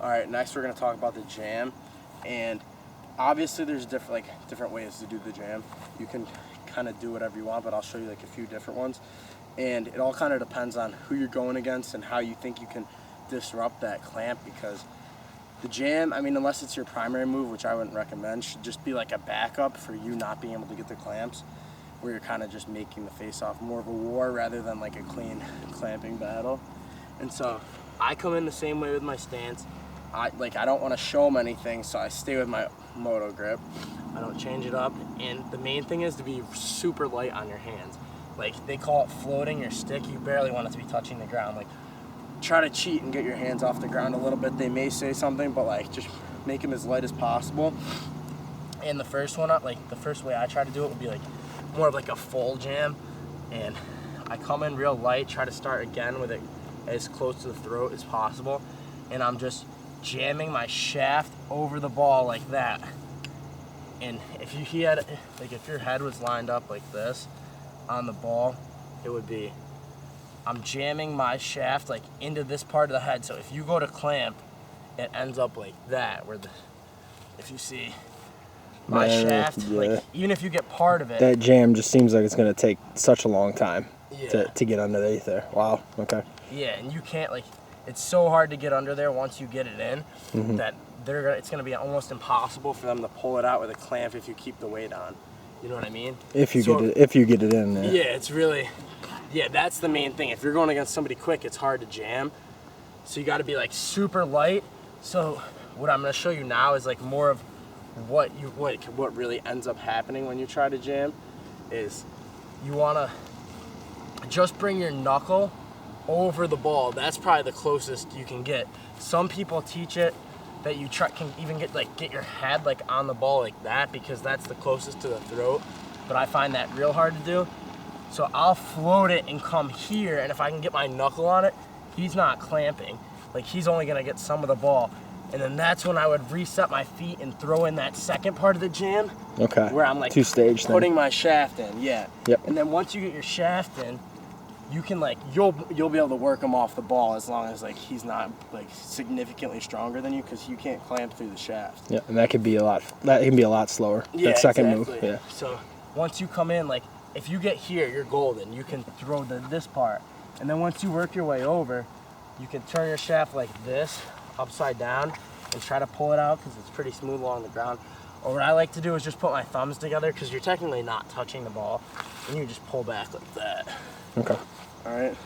All right, next we're gonna talk about the jam, and obviously there's different ways to do the jam. You can kind of do whatever you want, but I'll show you like a few different ones, and it all kind of depends on who you're going against and how you think you can disrupt that clamp, because the jam, I mean, unless it's your primary move, which I wouldn't recommend, should just be like a backup for you not being able to get the clamps, where you're kind of just making the face-off more of a war rather than like a clean clamping battle. And so I come in the same way with my stance. I don't want to show them anything, so I stay with my moto grip. I don't change it up, and the main thing is to be super light on your hands. Like, they call it floating your stick. You barely want it to be touching the ground. Like, try to cheat and get your hands off the ground a little bit. They may say something, but like, just make them as light as possible. And the first one, like the first way I try to do it would be like more of like a full jam, and I come in real light, try to start again with it as close to the throat as possible, and I'm just jamming my shaft over the ball like that. And if you had, like, if your head was lined up like this on the ball, it would be, I'm jamming my shaft like into this part of the head. So if you go to clamp, it ends up like that, where if you see my shaft, yeah. like, even if you get part of it, that jam just seems like it's gonna take such a long time yeah, to get underneath there. Wow. Okay. yeah, and you can't, like, it's so hard to get under there once you get it in, that it's gonna be almost impossible for them to pull it out with a clamp if you keep the weight on. You know what I mean? If you get it in there. Yeah, it's really, yeah, that's the main thing. If you're going against somebody quick, it's hard to jam. So you got to be like super light. So what I'm gonna show you now is like more of what really ends up happening when you try to jam. Is you wanna just bring your knuckle over the ball. That's probably the closest you can get. Some people teach it that you can even get your head like on the ball like that, because that's the closest to the throat. But I find that real hard to do. So I'll float it and come here, and if I can get my knuckle on it, he's not clamping. Like, he's only gonna get some of the ball. And then that's when I would reset my feet and throw in that second part of the jam. Okay. Where I'm like two-stage putting my shaft in, yeah. Yep. And then once you get your shaft in, you can like, you'll be able to work him off the ball, as long as like he's not like significantly stronger than you, because you can't clamp through the shaft. Yeah, and that can be a lot slower. Yeah, that second exactly. move. Yeah. So once you come in, like, if you get here, you're golden. You can throw this part, and then once you work your way over, you can turn your shaft like this, upside down, and try to pull it out, because it's pretty smooth along the ground. Or what I like to do is just put my thumbs together, because you're technically not touching the ball, and you just pull back like that. Okay. All right.